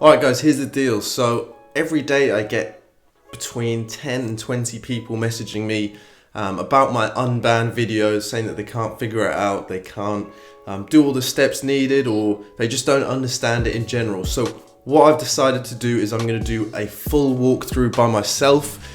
Alright guys, here's the deal. So every day I get between 10 and 20 people messaging me about my unbanned videos, saying that they can't figure it out, they can't do all the steps needed, or they just don't understand it in general. So what I've decided to do is I'm going to do a full walkthrough by myself.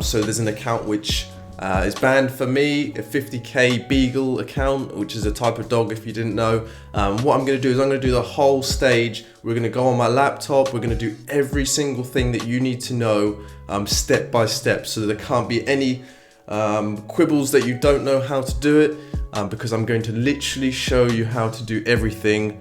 So there's an account which is banned for me, a 50k Beagle account, which is a type of dog if you didn't know. What I'm going to do is I'm going to do the whole stage. We're going to go on my laptop. We're going to do every single thing that you need to know step by step, so there can't be any quibbles that you don't know how to do it, because I'm going to literally show you how to do everything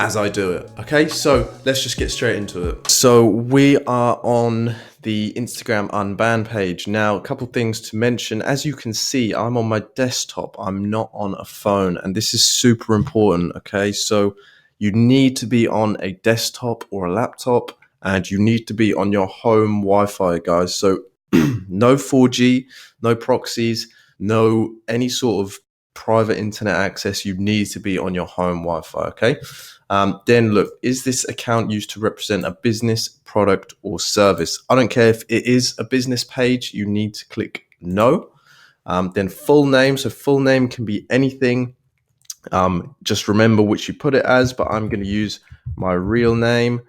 as I do it. Okay, so let's just get straight into it. So we are on the Instagram unbanned page. Now, a couple things to mention. As you can see, I'm on my desktop. I'm not on a phone, and this is super important. Okay, so you need to be on a desktop or a laptop, and you need to be on your home Wi-Fi, guys. So no 4G, no proxies, no any sort of private internet access. You need to be on your home Wi-Fi. Okay. Then look, is this account used to represent a business, product, or service? I don't care if it is a business page, you need to click no. Then full name. So full name can be anything. Just remember which you put it as, but I'm going to use my real name,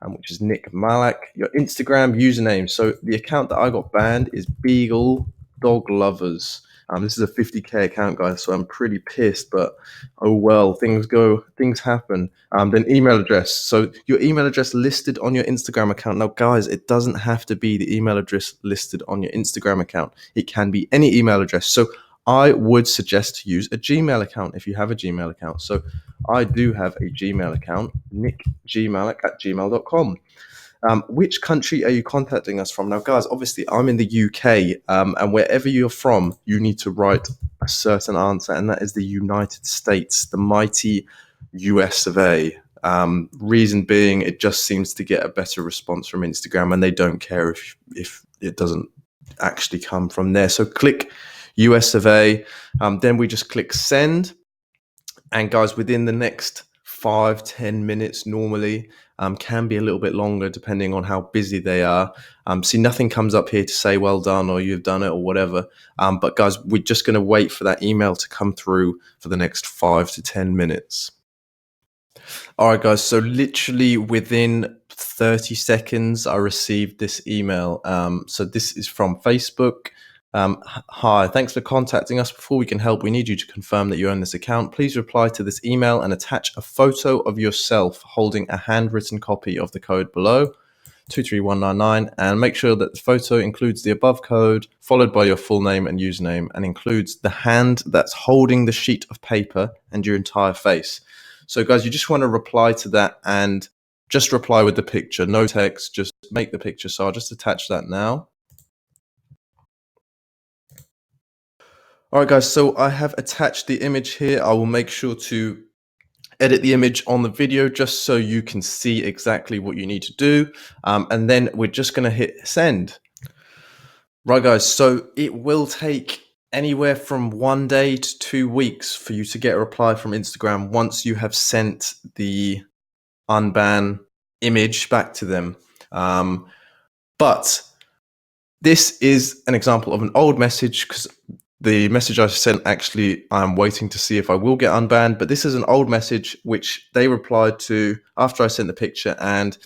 which is Nick Malak. Your Instagram username. So the account that I got banned is Beagle Dog Lovers. This is a 50k account, guys, so I'm pretty pissed, but oh well, things happen. Then email address. So your email address listed on your Instagram account. Now, guys, it doesn't have to be the email address listed on your Instagram account. It can be any email address. So I would suggest to use a Gmail account if you have a Gmail account. So I do have a Gmail account, nickgmalak@gmail.com. Which country are you contacting us from? Now, guys, obviously I'm in the UK, and wherever you're from, you need to write a certain answer, and that is the United States, the mighty US of A. Reason being, it just seems to get a better response from Instagram, and they don't care if it doesn't actually come from there. So click US of A. Then we just click send. And guys, within the next 5-10 minutes normally, can be a little bit longer depending on how busy they are. See, nothing comes up here to say well done or you've done it or whatever. But guys, we're just going to wait for that email to come through for the next 5 to 10 minutes. All right, guys. So literally within 30 seconds, I received this email. So this is from Facebook. Hi, thanks for contacting us. Before we can help, we need you to confirm that you own this account. Please reply to this email and attach a photo of yourself holding a handwritten copy of the code below, 23199, and make sure that the photo includes the above code, followed by your full name and username, and includes the hand that's holding the sheet of paper and your entire face. So guys, you just want to reply to that and just reply with the picture, no text, just make the picture. So I'll just attach that now. All right, guys, so I have attached the image here. I will make sure to edit the image on the video just so you can see exactly what you need to do. And then we're just going to hit send. Right, guys, so it will take anywhere from 1 day to 2 weeks for you to get a reply from Instagram once you have sent the unban image back to them. But this is an example of an old message, because the message I sent, actually, I'm waiting to see if I will get unbanned, but this is an old message which they replied to after I sent the picture, and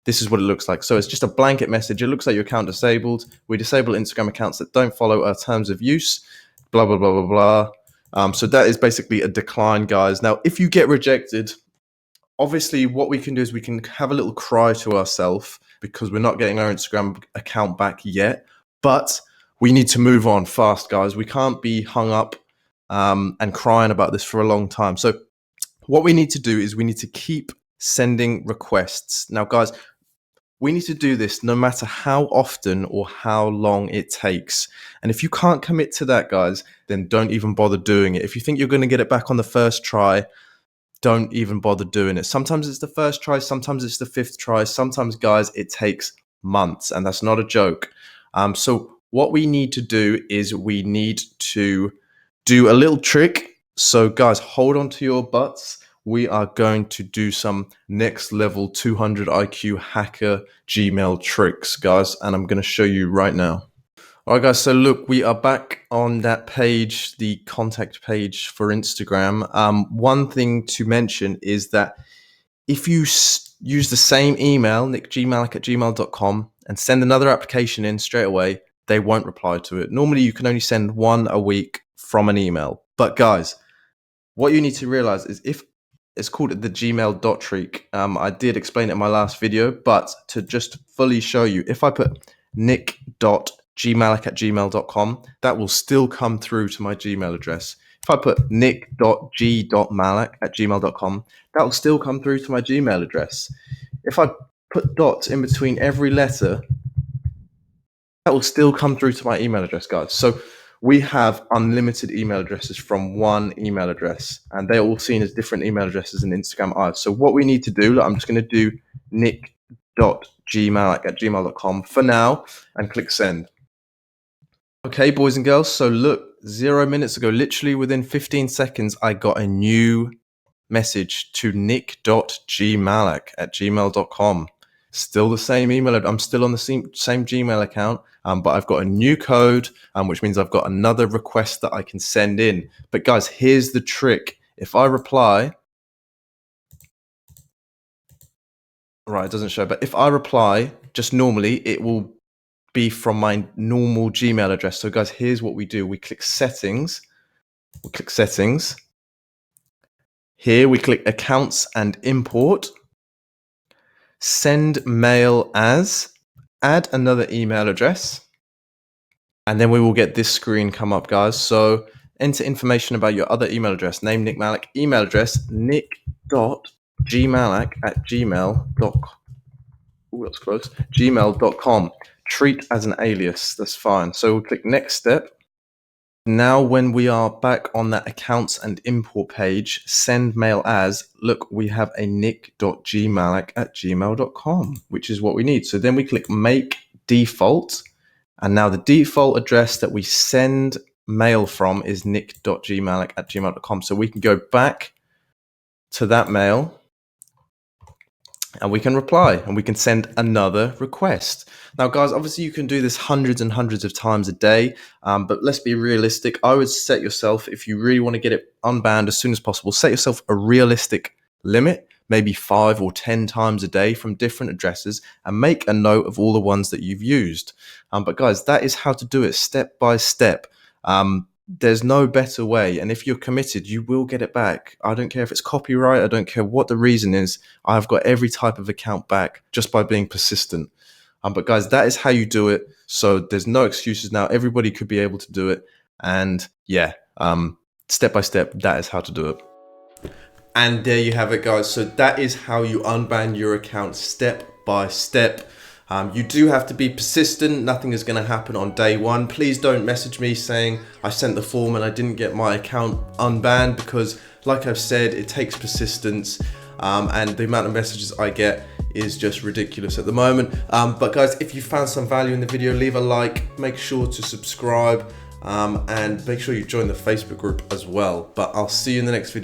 this is what it looks like. So it's just a blanket message. It looks like your account disabled. We disable Instagram accounts that don't follow our terms of use, blah, blah, blah, blah, blah. So that is basically a decline, guys. Now, if you get rejected, obviously what we can do is we can have a little cry to ourselves because we're not getting our Instagram account back yet, but we need to move on fast, guys. We can't be hung up and crying about this for a long time. So what we need to do is we need to keep sending requests. Now, guys, we need to do this no matter how often or how long it takes. And if you can't commit to that, guys, then don't even bother doing it. If you think you're going to get it back on the first try, don't even bother doing it. Sometimes it's the first try, sometimes it's the fifth try, sometimes, guys, it takes months, and that's not a joke. So what we need to do is we need to do a little trick. So guys, hold on to your butts. we are going to do some next level 200 IQ hacker Gmail tricks, guys, and I'm going to show you right now. All right, guys, so look, we are back on that page, the contact page for Instagram. One thing to mention is that if you use the same email, nickgmalik@gmail.com, and send another application in straight away, they won't reply to it. Normally, you can only send one a week from an email. But guys, what you need to realize is if it's called the Gmail dot trick. I did explain it in my last video, but to just fully show you, if I put nick.gmalik@gmail.com, that will still come through to my Gmail address. If I put nick.g.malik@gmail.com, that will still come through to my Gmail address. If I put dots in between every letter, that will still come through to my email address, guys. So we have unlimited email addresses from one email address, and they're all seen as different email addresses in Instagram Ads. So what we need to do, I'm just going to do nick.gmalik@gmail.com for now and click send. Okay, boys and girls, so look, 0 minutes ago, literally within 15 seconds, I got a new message to nick.gmalik@gmail.com. Still the same email. I'm still on the same Gmail account, but I've got a new code, which means I've got another request that I can send in. But guys, here's the trick. If I reply, right, it doesn't show, but if I reply just normally, it will be from my normal Gmail address. So guys, here's what we do. We click settings. Here we click accounts and import. Send mail as, add another email address, and then we will get this screen come up, guys. So enter information about your other email address, name Nick Malik, email address nick.gmalik@gmail.com. Treat as an alias, that's fine. So we'll click next step. Now, when we are back on that accounts and import page, send mail as, look, we have a nick.gmalik@gmail.com, which is what we need. So then we click make default. And now the default address that we send mail from is nick.gmalik@gmail.com. So we can go back to that mail and we can reply and we can send another request. Now, guys, obviously you can do this hundreds and hundreds of times a day, but let's be realistic. I would set yourself, if you really want to get it unbanned as soon as possible, set yourself a realistic limit, maybe 5 or 10 times a day from different addresses, and make a note of all the ones that you've used. But guys, that is how to do it step by step. There's no better way, and if you're committed, you will get it back. I don't care if it's copyright, I don't care what the reason is. I've got every type of account back just by being persistent. But guys, that is how you do it. So there's no excuses now. Everybody could be able to do it. And yeah, step by step, that is how to do it. And there you have it, guys. So that is how you unban your account step by step. You do have to be persistent. Nothing is going to happen on day one. Please don't message me saying I sent the form and I didn't get my account unbanned, because like I've said, it takes persistence, and the amount of messages I get is just ridiculous at the moment. But guys, if you found some value in the video, leave a like, make sure to subscribe, and make sure you join the Facebook group as well. But I'll see you in the next video.